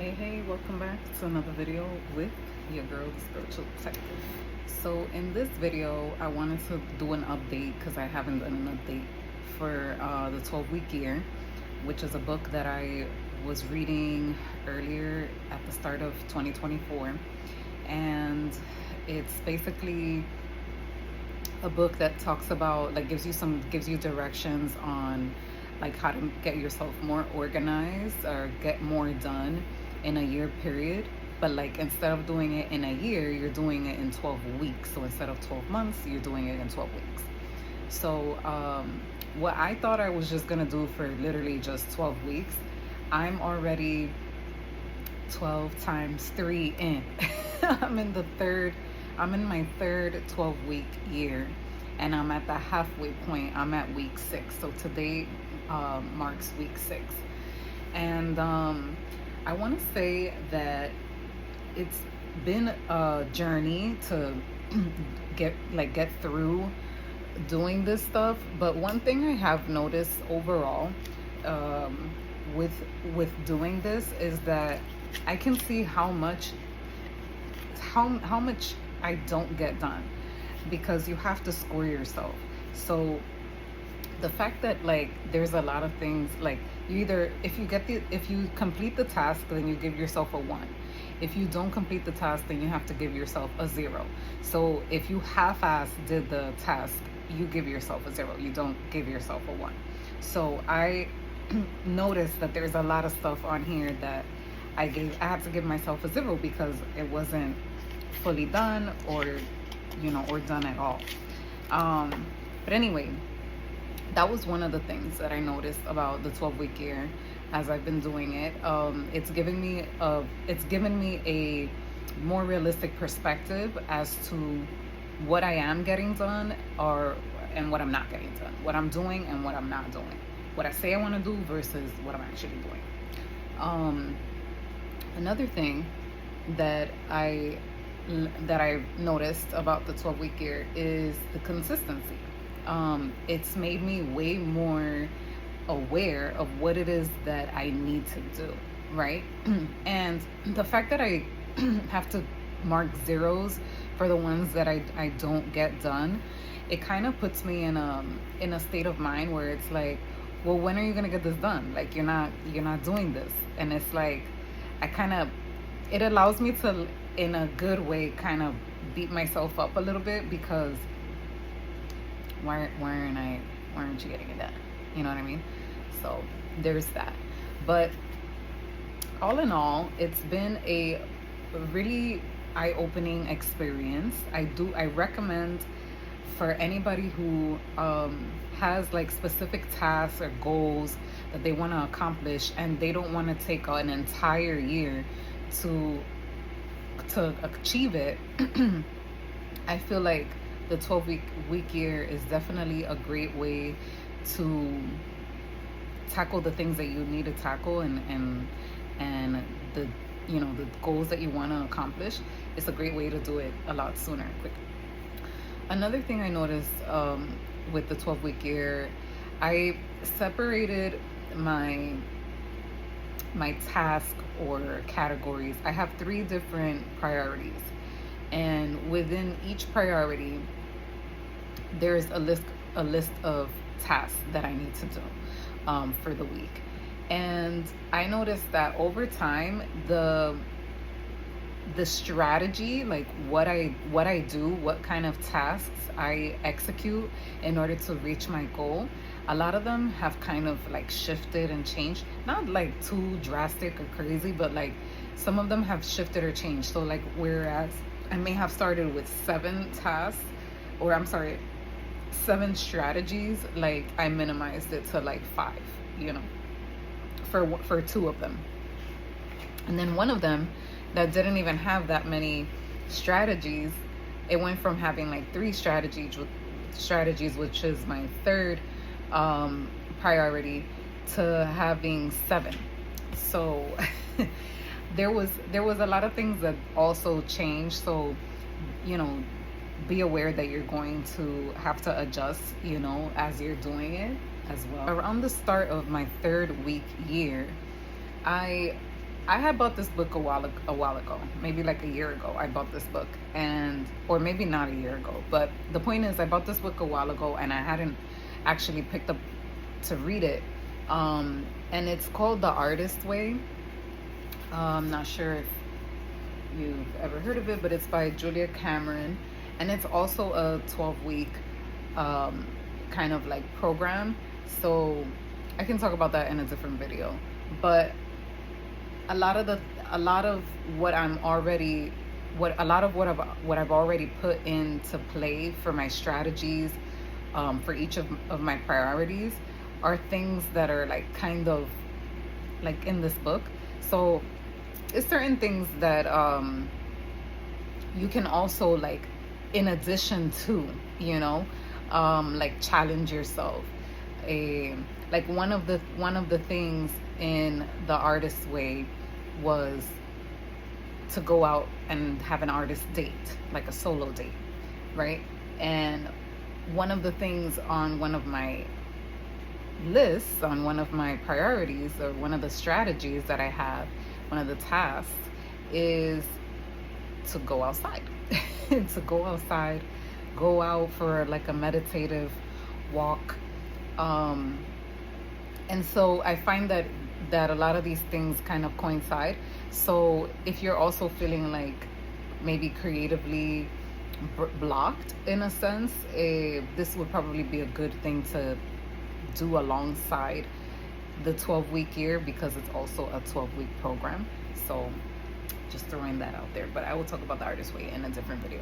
Hey, welcome back to another video with your girl, the Spiritual Detective. So in this video, I wanted to do an update because I haven't done an update for the 12-week year, which is a book that I was reading earlier at the start of 2024. And it's basically a book that talks about, like, gives you directions on like how to get yourself more organized or get more done in a year period. But like, instead of doing it in a year, you're doing it in 12 weeks. So instead of 12 months, you're doing it in 12 weeks. So what I thought I was just gonna do for literally just 12 weeks, I'm already 12 times 3 in. I'm in my third 12-week year, and I'm at the halfway point. I'm at week 6. So today marks week 6. And I want to say that it's been a journey to get through doing this stuff. But one thing I have noticed overall with doing this is that I can see how much I don't get done, because you have to score yourself. So the fact that, like, there's a lot of things, like, you either, if you complete the task, then you give yourself a 1. If you don't complete the task, then you have to give yourself a 0. So if you half-ass did the task, you give yourself a 0. You don't give yourself a 1. So I noticed that there's a lot of stuff on here that I had to give myself a 0 because it wasn't fully done, or done at all. But anyway, that was one of the things that I noticed about the 12-week year as I've been doing it. It's given me a more realistic perspective as to what I am getting done, and what I'm not getting done, what I'm doing and what I'm not doing, what I say I want to do versus what I'm actually doing. Another thing that I've noticed about the 12-week year is the consistency. It's made me way more aware of what it is that I need to do, right? And the fact that I have to mark zeros for the ones that I don't get done, it kind of puts me in a state of mind where it's like, well, when are you gonna get this done? Like, you're not doing this. And it's like, it allows me to, in a good way, kind of beat myself up a little bit, because why aren't you getting it done? You know what I mean? So there's that. But all in all, it's been a really eye-opening experience. I recommend for anybody who has like specific tasks or goals that they want to accomplish, and they don't want to take an entire year to achieve it. I feel like the 12-week year is definitely a great way to tackle the things that you need to tackle, and the the goals that you want to accomplish. It's a great way to do it a lot sooner and quicker. Another thing I noticed with the 12-week year, I separated my task or categories. I have 3 different priorities, and within each priority there's a list of tasks that I need to do for the week. And I noticed that over time, the strategy, like what I do, what kind of tasks I execute in order to reach my goal, a lot of them have kind of like shifted and changed. Not like too drastic or crazy, but like some of them have shifted or changed. So like, whereas I may have started with 7 tasks, or I'm sorry, 7 strategies, like I minimized it to like 5, for 2 of them. And then one of them that didn't even have that many strategies, it went from having like 3 strategies, which is my third priority, to having 7. So there was a lot of things that also changed. So be aware that you're going to have to adjust as you're doing it as well. Around the start of my 3rd week year, I I had bought this book a while ago, maybe like a year ago. I bought this book, and or maybe not a year ago, but the point is, I bought this book a while ago, and I hadn't actually picked up to read it. And it's called The Artist Way. I'm not sure if you've ever heard of it, but it's by Julia Cameron, and it's also a 12-week kind of like program. So I can talk about that in a different video, but a lot of the a lot of what I'm already what a lot of what I've already put into play for my strategies, for each of my priorities, are things that are like kind of like in this book. So it's certain things that you can also like, in addition to, like challenge yourself. a like one of the things in The Artist's Way was to go out and have an artist date, like a solo date, right? And one of the things on one of my lists, on one of my priorities, or one of the strategies that I have, one of the tasks, is to go outside. To go outside, go out for like a meditative walk. And so I find that a lot of these things kind of coincide. So if you're also feeling like maybe creatively blocked in a sense, this would probably be a good thing to do alongside the 12-week year, because it's also a 12-week program. So just throwing that out there. But I will talk about The Artist Way in a different video.